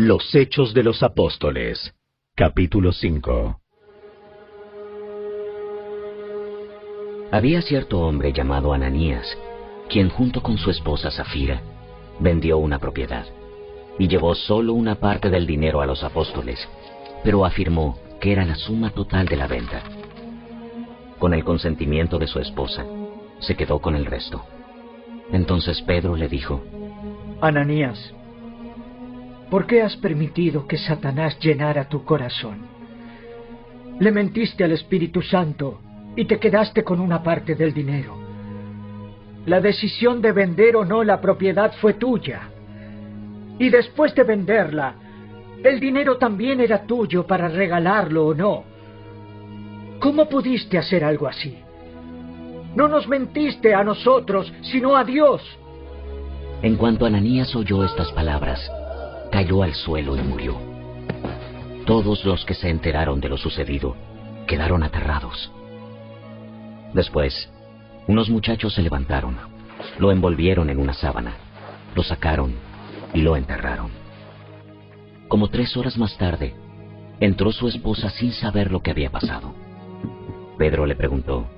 Los Hechos de los Apóstoles, capítulo 5. Había cierto hombre llamado Ananías, quien junto con su esposa Safira vendió una propiedad y llevó solo una parte del dinero a los apóstoles, pero afirmó que era la suma total de la venta. Con el consentimiento de su esposa, se quedó con el resto. Entonces Pedro le dijo: Ananías, ¿por qué has permitido que Satanás llenara tu corazón? Le mentiste al Espíritu Santo y te quedaste con una parte del dinero. La decisión de vender o no la propiedad fue tuya. Y después de venderla, el dinero también era tuyo para regalarlo o no. ¿Cómo pudiste hacer algo así? No nos mentiste a nosotros, sino a Dios. En cuanto Ananías oyó estas palabras, cayó al suelo y murió. Todos los que se enteraron de lo sucedido quedaron aterrados. Después, unos muchachos se levantaron, lo envolvieron en una sábana, lo sacaron y lo enterraron. Como 3 horas más tarde, entró su esposa sin saber lo que había pasado. Pedro le preguntó: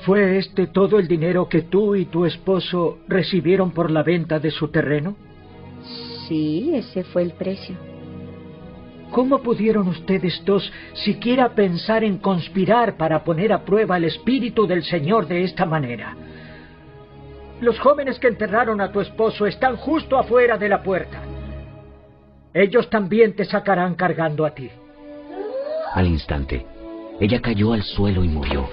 ¿Fue este todo el dinero que tú y tu esposo recibieron por la venta de su terreno? Sí, ese fue el precio. ¿Cómo pudieron ustedes dos siquiera pensar en conspirar para poner a prueba el Espíritu del Señor de esta manera? Los jóvenes que enterraron a tu esposo están justo afuera de la puerta. Ellos también te sacarán cargando a ti. Al instante, ella cayó al suelo y murió.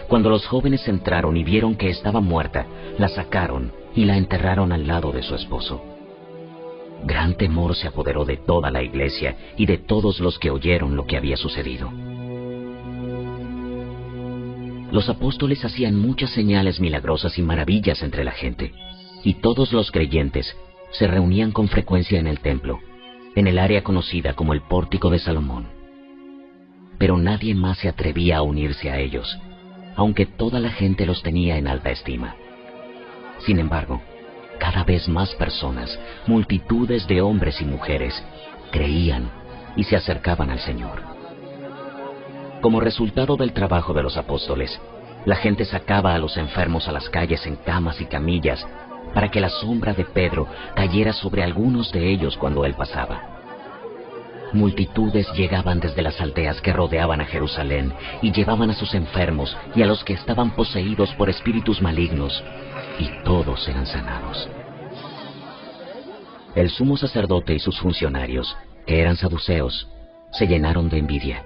Cuando los jóvenes entraron y vieron que estaba muerta, la sacaron y la enterraron al lado de su esposo. Gran temor se apoderó de toda la iglesia y de todos los que oyeron lo que había sucedido. Los apóstoles hacían muchas señales milagrosas y maravillas entre la gente, y todos los creyentes se reunían con frecuencia en el templo, en el área conocida como el Pórtico de Salomón. Pero nadie más se atrevía a unirse a ellos, aunque toda la gente los tenía en alta estima. Sin embargo, cada vez más personas, multitudes de hombres y mujeres, creían y se acercaban al Señor. Como resultado del trabajo de los apóstoles, la gente sacaba a los enfermos a las calles en camas y camillas para que la sombra de Pedro cayera sobre algunos de ellos cuando él pasaba. Multitudes llegaban desde las aldeas que rodeaban a Jerusalén y llevaban a sus enfermos y a los que estaban poseídos por espíritus malignos, y todos eran sanados. El sumo sacerdote y sus funcionarios, que eran saduceos, se llenaron de envidia.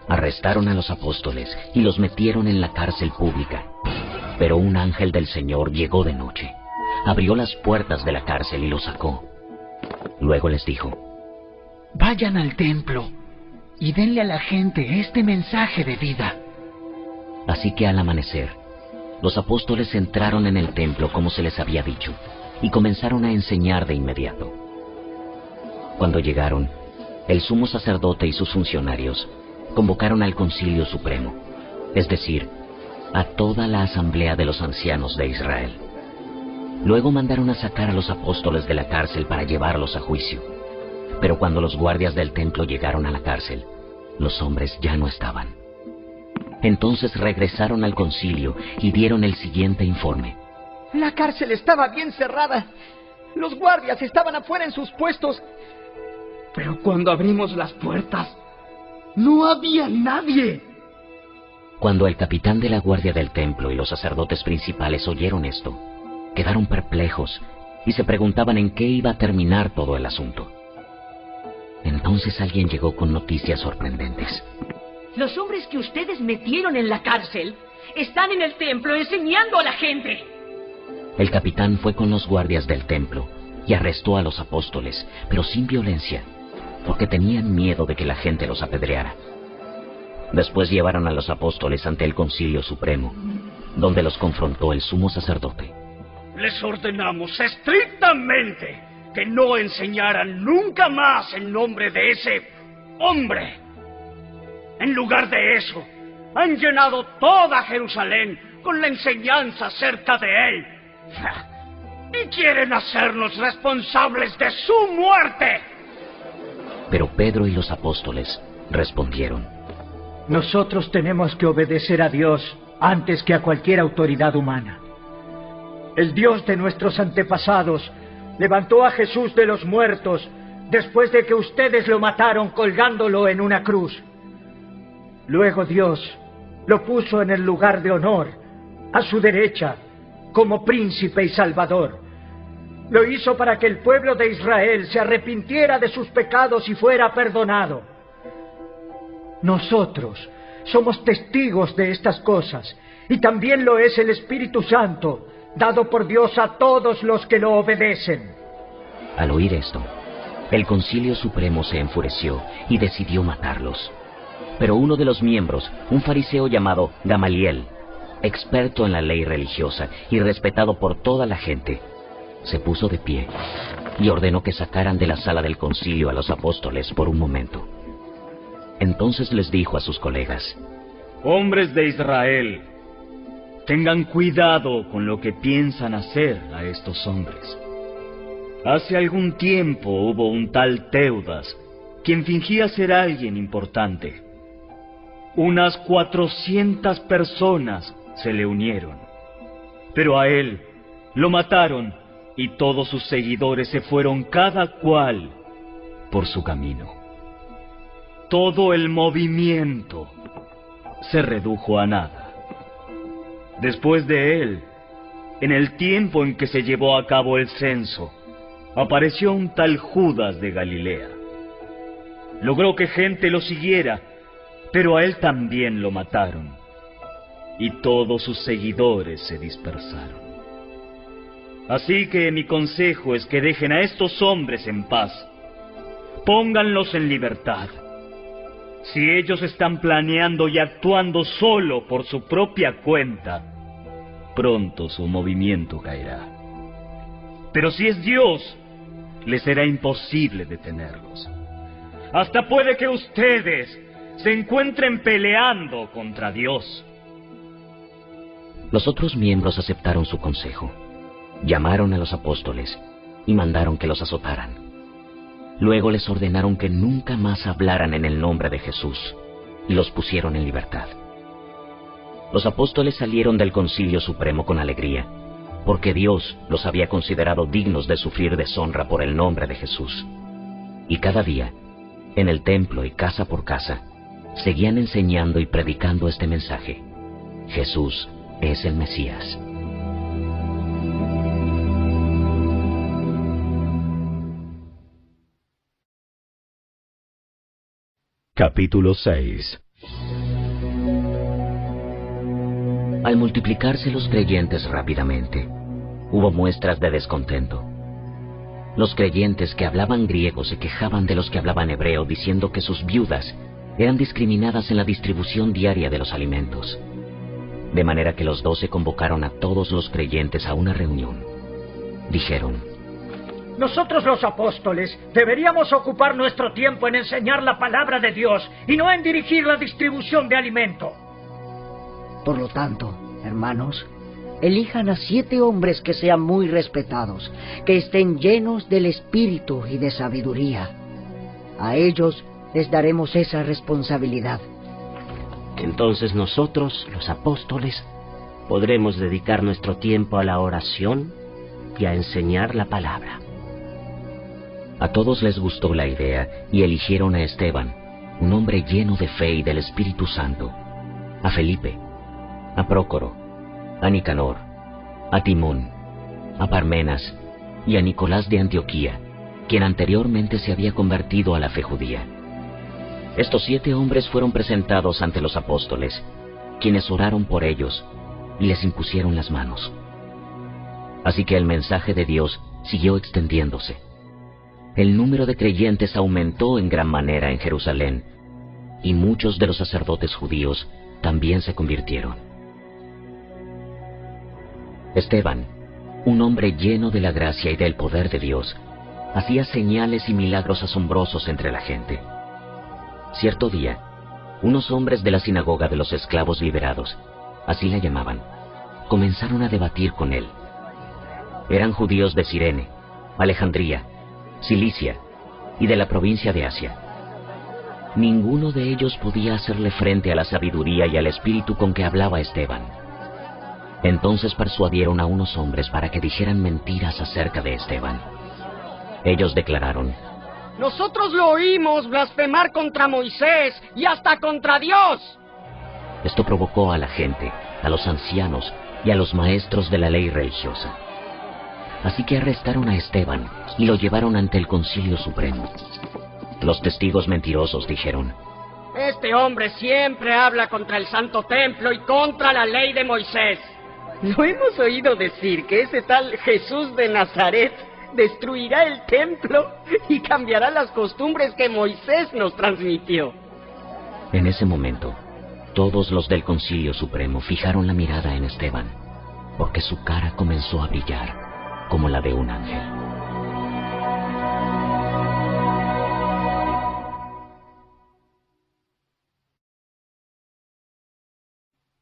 Arrestaron a los apóstoles y los metieron en la cárcel pública. Pero un ángel del Señor llegó de noche, abrió las puertas de la cárcel y los sacó. Luego les dijo: Vayan al templo y denle a la gente este mensaje de vida. Así que al amanecer, los apóstoles entraron en el templo como se les había dicho, y comenzaron a enseñar de inmediato. Cuando llegaron, el sumo sacerdote y sus funcionarios convocaron al Concilio Supremo, es decir, a toda la asamblea de los ancianos de Israel. Luego mandaron a sacar a los apóstoles de la cárcel para llevarlos a juicio. Pero cuando los guardias del templo llegaron a la cárcel, los hombres ya no estaban. Entonces regresaron al concilio y dieron el siguiente informe: La cárcel estaba bien cerrada. Los guardias estaban afuera en sus puestos. Pero cuando abrimos las puertas, no había nadie. Cuando el capitán de la guardia del templo y los sacerdotes principales oyeron esto, quedaron perplejos y se preguntaban en qué iba a terminar todo el asunto. Entonces alguien llegó con noticias sorprendentes. Los hombres que ustedes metieron en la cárcel están en el templo enseñando a la gente. El capitán fue con los guardias del templo y arrestó a los apóstoles, pero sin violencia, porque tenían miedo de que la gente los apedreara. Después llevaron a los apóstoles ante el Concilio Supremo, donde los confrontó el sumo sacerdote. Les ordenamos estrictamente que no enseñaran nunca más el nombre de ese hombre. En lugar de eso, han llenado toda Jerusalén con la enseñanza acerca de él. y quieren hacernos responsables de su muerte. Pero Pedro y los apóstoles respondieron: Nosotros tenemos que obedecer a Dios antes que a cualquier autoridad humana. El Dios de nuestros antepasados levantó a Jesús de los muertos después de que ustedes lo mataron colgándolo en una cruz. Luego Dios lo puso en el lugar de honor, a su derecha, como príncipe y salvador. Lo hizo para que el pueblo de Israel se arrepintiera de sus pecados y fuera perdonado. Nosotros somos testigos de estas cosas, y también lo es el Espíritu Santo, dado por Dios a todos los que lo obedecen. Al oír esto, el Concilio Supremo se enfureció y decidió matarlos. Pero uno de los miembros, un fariseo llamado Gamaliel, experto en la ley religiosa y respetado por toda la gente, se puso de pie y ordenó que sacaran de la sala del concilio a los apóstoles por un momento. Entonces les dijo a sus colegas: Hombres de Israel, tengan cuidado con lo que piensan hacer a estos hombres. Hace algún tiempo hubo un tal Teudas, quien fingía ser alguien importante. Unas 400 personas se le unieron, pero a él lo mataron y todos sus seguidores se fueron cada cual por su camino. Todo el movimiento se redujo a nada. Después de él, en el tiempo en que se llevó a cabo el censo, apareció un tal Judas de Galilea. Logró que gente lo siguiera, pero a él también lo mataron, y todos sus seguidores se dispersaron. Así que mi consejo es que dejen a estos hombres en paz. Pónganlos en libertad. Si ellos están planeando y actuando solo por su propia cuenta, pronto su movimiento caerá. Pero si es Dios, les será imposible detenerlos. Hasta puede que ustedes se encuentren peleando contra Dios. Los otros miembros aceptaron su consejo. Llamaron a los apóstoles y mandaron que los azotaran. Luego les ordenaron que nunca más hablaran en el nombre de Jesús y los pusieron en libertad. Los apóstoles salieron del Concilio Supremo con alegría, porque Dios los había considerado dignos de sufrir deshonra por el nombre de Jesús. Y cada día, en el templo y casa por casa, seguían enseñando y predicando este mensaje: Jesús es el Mesías. Capítulo 6. Al multiplicarse los creyentes rápidamente, hubo muestras de descontento. Los creyentes que hablaban griego se quejaban de los que hablaban hebreo, diciendo que sus viudas eran discriminadas en la distribución diaria de los alimentos. De manera que los 12 convocaron a todos los creyentes a una reunión. Dijeron: Nosotros los apóstoles deberíamos ocupar nuestro tiempo en enseñar la palabra de Dios y no en dirigir la distribución de alimento. Por lo tanto, hermanos, elijan a 7 hombres que sean muy respetados, que estén llenos del Espíritu y de sabiduría. A ellos les daremos esa responsabilidad. Entonces nosotros, los apóstoles, podremos dedicar nuestro tiempo a la oración y a enseñar la palabra. A todos les gustó la idea y eligieron a Esteban, un hombre lleno de fe y del Espíritu Santo, a Felipe, a Prócoro, a Nicanor, a Timón, a Parmenas y a Nicolás de Antioquía, quien anteriormente se había convertido a la fe judía. Estos 7 hombres fueron presentados ante los apóstoles, quienes oraron por ellos y les impusieron las manos. Así que el mensaje de Dios siguió extendiéndose. El número de creyentes aumentó en gran manera en Jerusalén, y muchos de los sacerdotes judíos también se convirtieron. Esteban, un hombre lleno de la gracia y del poder de Dios, hacía señales y milagros asombrosos entre la gente. Cierto día, unos hombres de la sinagoga de los esclavos liberados, así la llamaban, comenzaron a debatir con él. Eran judíos de Cirene, Alejandría, Cilicia y de la provincia de Asia. Ninguno de ellos podía hacerle frente a la sabiduría y al espíritu con que hablaba Esteban. Entonces persuadieron a unos hombres para que dijeran mentiras acerca de Esteban. Ellos declararon: nosotros lo oímos blasfemar contra Moisés y hasta contra Dios. Esto provocó a la gente, a los ancianos y a los maestros de la ley religiosa. Así que arrestaron a Esteban y lo llevaron ante el Concilio Supremo. Los testigos mentirosos dijeron: este hombre siempre habla contra el Santo Templo y contra la ley de Moisés. Lo hemos oído decir que ese tal Jesús de Nazaret destruirá el templo y cambiará las costumbres que Moisés nos transmitió. En ese momento, todos los del Concilio Supremo fijaron la mirada en Esteban, porque su cara comenzó a brillar como la de un ángel.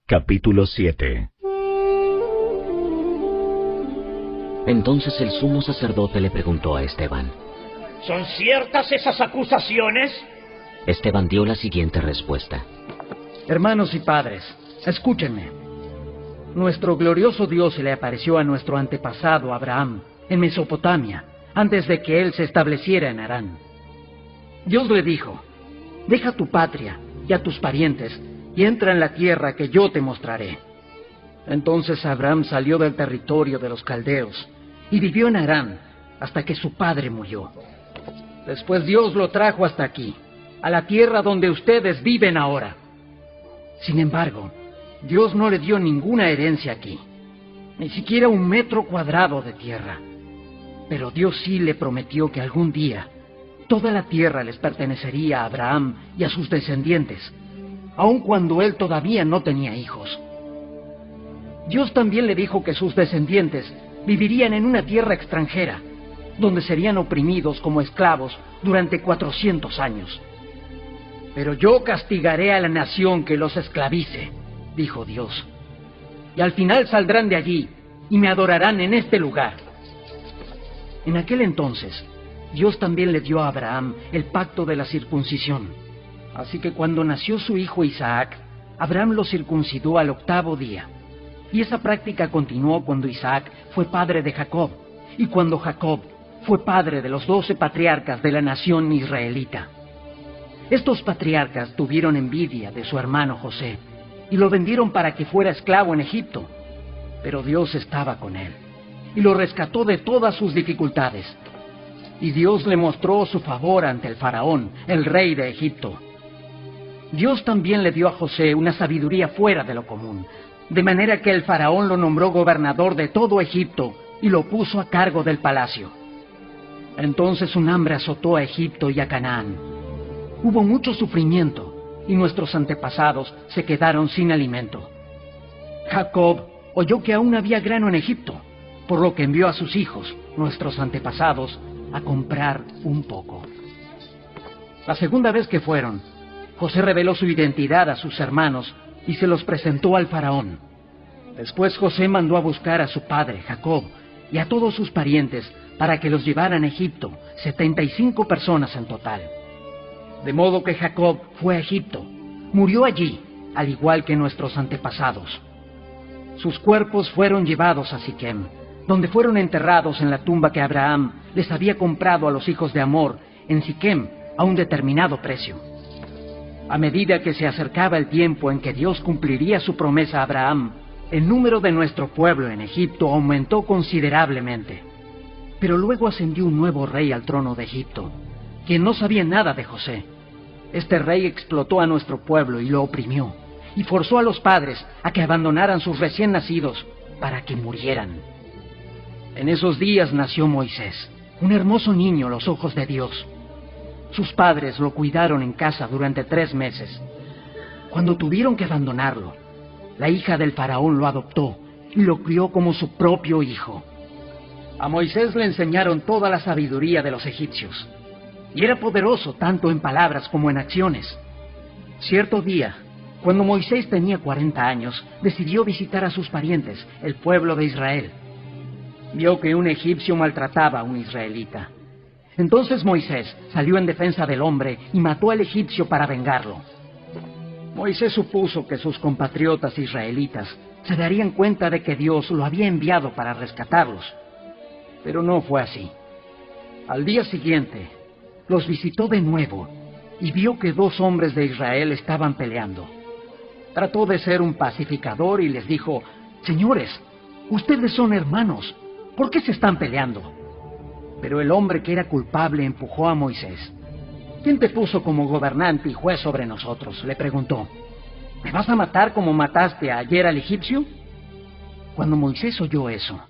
Capítulo 7. Entonces el sumo sacerdote le preguntó a Esteban: ¿son ciertas esas acusaciones? Esteban dio la siguiente respuesta: hermanos y padres, escúchenme. Nuestro glorioso Dios se le apareció a nuestro antepasado Abraham en Mesopotamia, antes de que él se estableciera en Harán. Dios le dijo: deja tu patria y a tus parientes y entra en la tierra que yo te mostraré. Entonces Abraham salió del territorio de los caldeos y vivió en Harán hasta que su padre murió. Después Dios lo trajo hasta aquí, a la tierra donde ustedes viven ahora. Sin embargo, Dios no le dio ninguna herencia aquí, ni siquiera 1 metro cuadrado de tierra. Pero Dios sí le prometió que algún día toda la tierra les pertenecería a Abraham y a sus descendientes, aun cuando él todavía no tenía hijos. Dios también le dijo que sus descendientes vivirían en una tierra extranjera, donde serían oprimidos como esclavos durante 400 años. Pero yo castigaré a la nación que los esclavice, dijo Dios. Y al final saldrán de allí y me adorarán en este lugar. En aquel entonces, Dios también le dio a Abraham el pacto de la circuncisión. Así que cuando nació su hijo Isaac, Abraham lo circuncidó al 8º día. Y esa práctica continuó cuando Isaac fue padre de Jacob, y cuando Jacob fue padre de los 12 patriarcas de la nación israelita. Estos patriarcas tuvieron envidia de su hermano José, y lo vendieron para que fuera esclavo en Egipto. Pero Dios estaba con él, y lo rescató de todas sus dificultades. Y Dios le mostró su favor ante el faraón, el rey de Egipto. Dios también le dio a José una sabiduría fuera de lo común, de manera que el faraón lo nombró gobernador de todo Egipto y lo puso a cargo del palacio. Entonces un hambre azotó a Egipto y a Canaán. Hubo mucho sufrimiento y nuestros antepasados se quedaron sin alimento. Jacob oyó que aún había grano en Egipto, por lo que envió a sus hijos, nuestros antepasados, a comprar un poco. La segunda vez que fueron, José reveló su identidad a sus hermanos y se los presentó al faraón. Después José mandó a buscar a su padre, Jacob, y a todos sus parientes para que los llevaran a Egipto, 75 personas en total. De modo que Jacob fue a Egipto, murió allí, al igual que nuestros antepasados. Sus cuerpos fueron llevados a Siquem, donde fueron enterrados en la tumba que Abraham les había comprado a los hijos de Amor en Siquem a un determinado precio. A medida que se acercaba el tiempo en que Dios cumpliría su promesa a Abraham, el número de nuestro pueblo en Egipto aumentó considerablemente. Pero luego ascendió un nuevo rey al trono de Egipto, quien no sabía nada de José. Este rey explotó a nuestro pueblo y lo oprimió, y forzó a los padres a que abandonaran sus recién nacidos para que murieran. En esos días nació Moisés, un hermoso niño a los ojos de Dios. Sus padres lo cuidaron en casa durante 3 meses. Cuando tuvieron que abandonarlo, la hija del faraón lo adoptó y lo crió como su propio hijo. A Moisés le enseñaron toda la sabiduría de los egipcios, y era poderoso tanto en palabras como en acciones. Cierto día, cuando Moisés tenía 40 años, decidió visitar a sus parientes, el pueblo de Israel. vio que un egipcio maltrataba a un israelita. Entonces Moisés salió en defensa del hombre y mató al egipcio para vengarlo. Moisés supuso que sus compatriotas israelitas se darían cuenta de que Dios lo había enviado para rescatarlos, pero no fue así. Al día siguiente, los visitó de nuevo y vio que 2 hombres de Israel estaban peleando. Trató de ser un pacificador y les dijo: «Señores, ustedes son hermanos, ¿por qué se están peleando?». Pero el hombre que era culpable empujó a Moisés. «¿Quién te puso como gobernante y juez sobre nosotros?», le preguntó. «¿Me vas a matar como mataste ayer al egipcio?». Cuando Moisés oyó eso,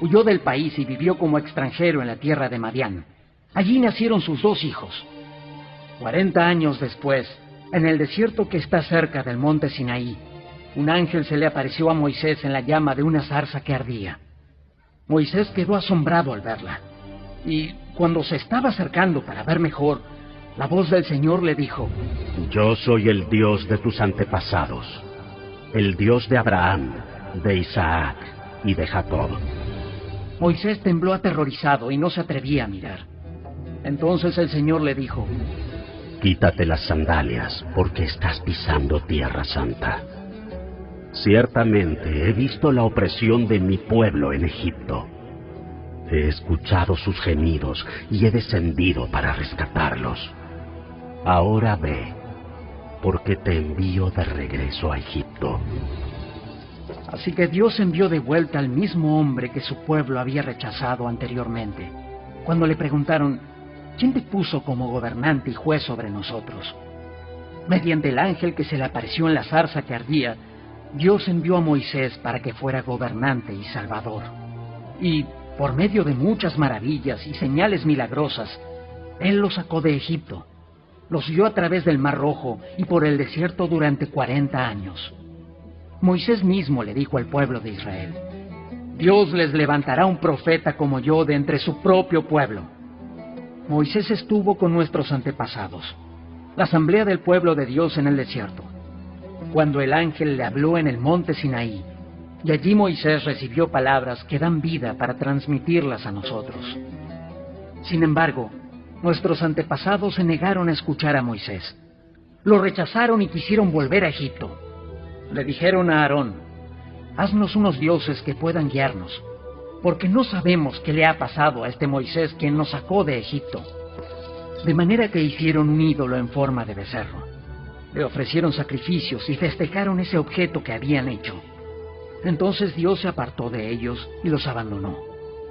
huyó del país y vivió como extranjero en la tierra de Madián. Allí nacieron sus 2 hijos. 40 años después, en el desierto que está cerca del monte Sinaí, un ángel se le apareció a Moisés en la llama de una zarza que ardía. Moisés quedó asombrado al verla, y cuando se estaba acercando para ver mejor, la voz del Señor le dijo: «Yo soy el Dios de tus antepasados, el Dios de Abraham, de Isaac y de Jacob». Moisés tembló aterrorizado y no se atrevía a mirar. Entonces el Señor le dijo: «Quítate las sandalias, porque estás pisando tierra santa. Ciertamente he visto la opresión de mi pueblo en Egipto. He escuchado sus gemidos y he descendido para rescatarlos. Ahora ve, porque te envío de regreso a Egipto». Así que Dios envió de vuelta al mismo hombre que su pueblo había rechazado anteriormente. Cuando le preguntaron: «¿Quién te puso como gobernante y juez sobre nosotros?». Mediante el ángel que se le apareció en la zarza que ardía, Dios envió a Moisés para que fuera gobernante y salvador. Y por medio de muchas maravillas y señales milagrosas, Él los sacó de Egipto, los guió a través del Mar Rojo y por el desierto durante 40 años. Moisés mismo le dijo al pueblo de Israel: «Dios les levantará un profeta como yo de entre su propio pueblo». Moisés estuvo con nuestros antepasados, la asamblea del pueblo de Dios en el desierto, cuando el ángel le habló en el monte Sinaí, y allí Moisés recibió palabras que dan vida para transmitirlas a nosotros. Sin embargo, nuestros antepasados se negaron a escuchar a Moisés. Lo rechazaron y quisieron volver a Egipto. Le dijeron a Aarón: «Haznos unos dioses que puedan guiarnos, porque no sabemos qué le ha pasado a este Moisés quien nos sacó de Egipto». De manera que hicieron un ídolo en forma de becerro. Le ofrecieron sacrificios y festejaron ese objeto que habían hecho. Entonces Dios se apartó de ellos y los abandonó,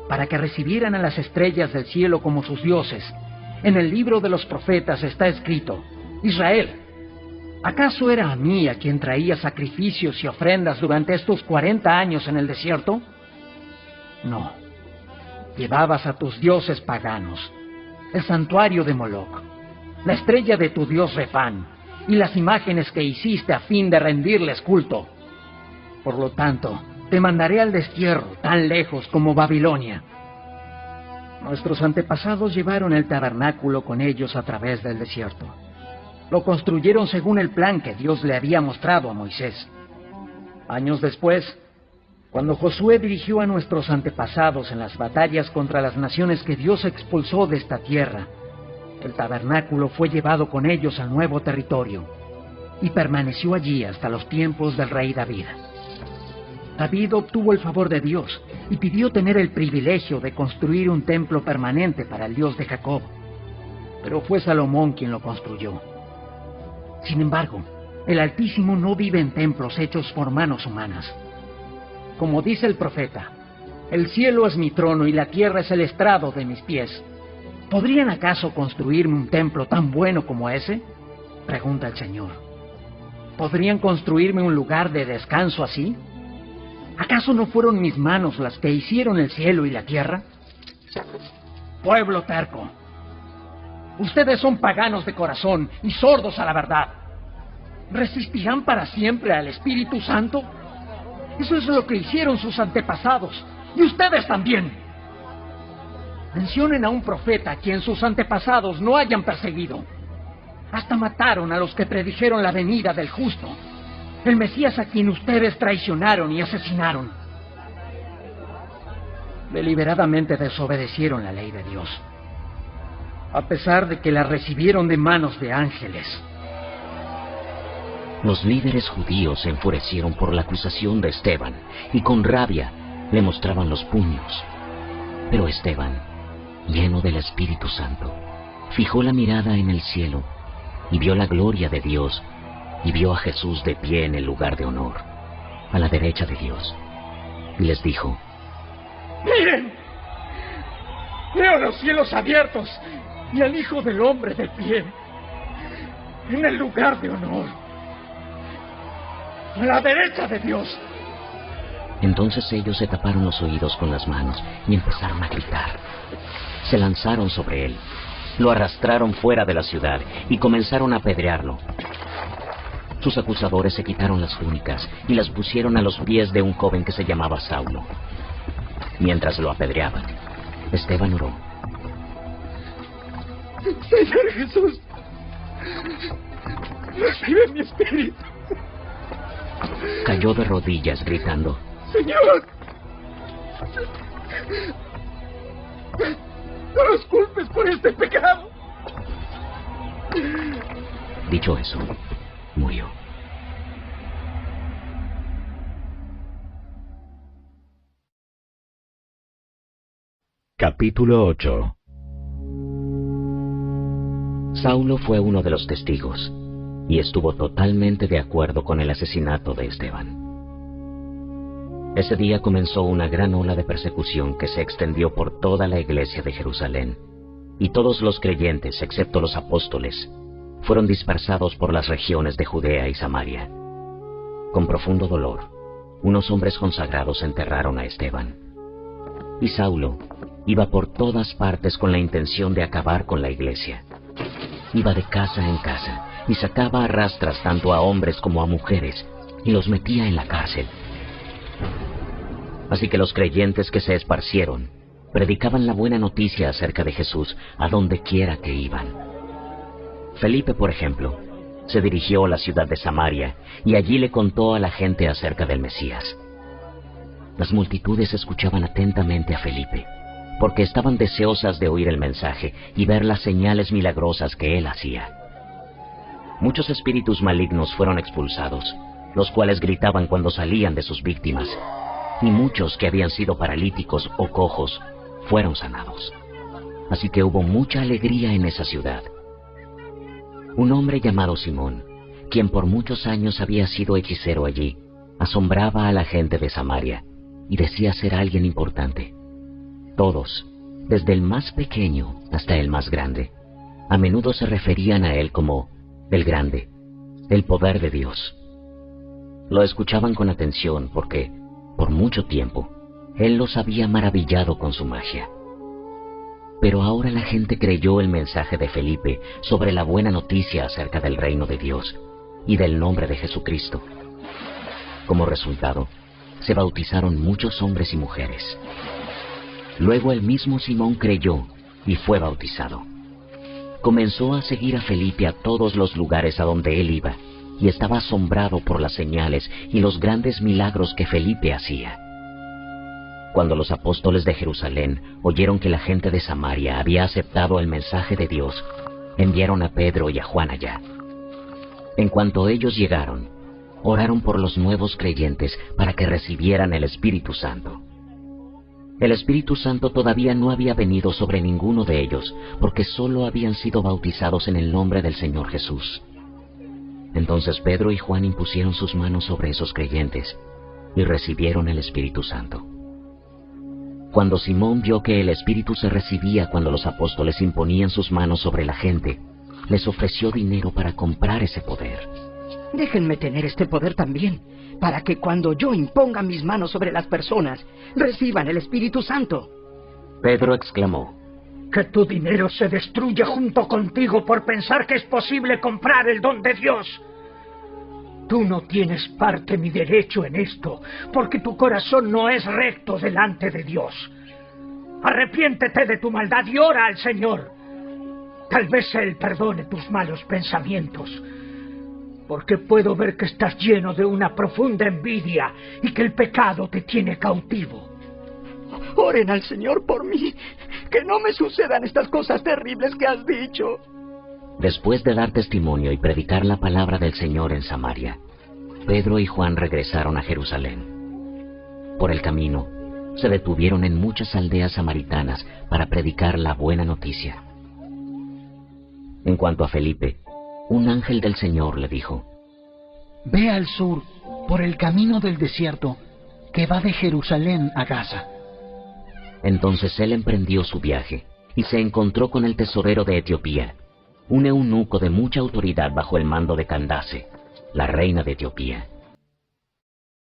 para que recibieran a las estrellas del cielo como sus dioses. En el libro de los profetas está escrito: «Israel, ¿acaso era a mí a quien traía sacrificios y ofrendas durante estos 40 años en el desierto? No, llevabas a tus dioses paganos, el santuario de Moloc, la estrella de tu dios Refán, y las imágenes que hiciste a fin de rendirles culto. Por lo tanto, te mandaré al destierro, tan lejos como Babilonia». Nuestros antepasados llevaron el tabernáculo con ellos a través del desierto. Lo construyeron según el plan que Dios le había mostrado a Moisés. Años después, cuando Josué dirigió a nuestros antepasados en las batallas contra las naciones que Dios expulsó de esta tierra, el tabernáculo fue llevado con ellos al nuevo territorio y permaneció allí hasta los tiempos del rey David. David obtuvo el favor de Dios y pidió tener el privilegio de construir un templo permanente para el Dios de Jacob, pero fue Salomón quien lo construyó. Sin embargo, el Altísimo no vive en templos hechos por manos humanas. Como dice el profeta: «El cielo es mi trono y la tierra es el estrado de mis pies». ¿Podrían acaso construirme un templo tan bueno como ese?, pregunta el Señor. ¿Podrían construirme un lugar de descanso así? ¿Acaso no fueron mis manos las que hicieron el cielo y la tierra? Pueblo terco, ustedes son paganos de corazón y sordos a la verdad. ¿Resistirán para siempre al Espíritu Santo? Eso es lo que hicieron sus antepasados, y ustedes también. Mencionen a un profeta a quien sus antepasados no hayan perseguido. Hasta mataron a los que predijeron la venida del justo, el Mesías a quien ustedes traicionaron y asesinaron. deliberadamente desobedecieron la ley de Dios, a pesar de que la recibieron de manos de ángeles. Los líderes judíos se enfurecieron por la acusación de Esteban y con rabia le mostraban los puños. Pero Esteban, lleno del Espíritu Santo, fijó la mirada en el cielo y vio la gloria de Dios y vio a Jesús de pie en el lugar de honor, a la derecha de Dios. Y les dijo: ¡Miren! Veo los cielos abiertos y al Hijo del Hombre de pie en el lugar de honor, a la derecha de Dios. Entonces ellos se taparon los oídos con las manos y empezaron a gritar. Se lanzaron sobre él, lo arrastraron fuera de la ciudad y comenzaron a apedrearlo. Sus acusadores se quitaron las túnicas y las pusieron a los pies de un joven que se llamaba Saulo. Mientras lo apedreaban, Esteban oró: Señor Jesús, recibe mi espíritu. Cayó de rodillas gritando: Señor, no los culpes por este pecado. Dicho eso, murió. Capítulo 8. Saulo fue uno de los testigos y estuvo totalmente de acuerdo con el asesinato de Esteban. Ese día comenzó una gran ola de persecución que se extendió por toda la iglesia de Jerusalén, y todos los creyentes, excepto los apóstoles, fueron dispersados por las regiones de Judea y Samaria. Con profundo dolor, unos hombres consagrados enterraron a Esteban. Y Saulo iba por todas partes con la intención de acabar con la iglesia. Iba de casa en casa y sacaba a rastras tanto a hombres como a mujeres y los metía en la cárcel. Así que los creyentes que se esparcieron predicaban la buena noticia acerca de Jesús a donde quiera que iban. Felipe, por ejemplo, se dirigió a la ciudad de Samaria y allí le contó a la gente acerca del Mesías. Las multitudes escuchaban atentamente a Felipe, porque estaban deseosas de oír el mensaje y ver las señales milagrosas que él hacía. Muchos espíritus malignos fueron expulsados, los cuales gritaban cuando salían de sus víctimas, y muchos que habían sido paralíticos o cojos fueron sanados. Así que hubo mucha alegría en esa ciudad. Un hombre llamado Simón, quien por muchos años había sido hechicero allí, asombraba a la gente de Samaria y decía ser alguien importante. Todos, desde el más pequeño hasta el más grande, a menudo se referían a él como el Grande, el poder de Dios. Lo escuchaban con atención porque, por mucho tiempo, él los había maravillado con su magia. Pero ahora la gente creyó el mensaje de Felipe sobre la buena noticia acerca del reino de Dios y del nombre de Jesucristo. Como resultado, se bautizaron muchos hombres y mujeres. Luego el mismo Simón creyó y fue bautizado. Comenzó a seguir a Felipe a todos los lugares a donde él iba, y estaba asombrado por las señales y los grandes milagros que Felipe hacía. Cuando los apóstoles de Jerusalén oyeron que la gente de Samaria había aceptado el mensaje de Dios, enviaron a Pedro y a Juan allá. En cuanto ellos llegaron, oraron por los nuevos creyentes para que recibieran el Espíritu Santo. El Espíritu Santo todavía no había venido sobre ninguno de ellos, porque solo habían sido bautizados en el nombre del Señor Jesús. Entonces Pedro y Juan impusieron sus manos sobre esos creyentes y recibieron el Espíritu Santo. Cuando Simón vio que el Espíritu se recibía cuando los apóstoles imponían sus manos sobre la gente, les ofreció dinero para comprar ese poder. Déjenme tener este poder también, para que cuando yo imponga mis manos sobre las personas, reciban el Espíritu Santo. Pedro exclamó: Que tu dinero se destruya junto contigo por pensar que es posible comprar el don de Dios. Tú no tienes parte ni derecho en esto, porque tu corazón no es recto delante de Dios. Arrepiéntete de tu maldad y ora al Señor. Tal vez Él perdone tus malos pensamientos, porque puedo ver que estás lleno de una profunda envidia y que el pecado te tiene cautivo. Oren al Señor por mí, que no me sucedan estas cosas terribles que has dicho. Después de dar testimonio y predicar la palabra del Señor en Samaria, Pedro y Juan regresaron a Jerusalén. Por el camino, se detuvieron en muchas aldeas samaritanas para predicar la buena noticia. En cuanto a Felipe, un ángel del Señor le dijo: Ve al sur, por el camino del desierto, que va de Jerusalén a Gaza. Entonces él emprendió su viaje y se encontró con el tesorero de Etiopía, un eunuco de mucha autoridad bajo el mando de Candace, la reina de Etiopía.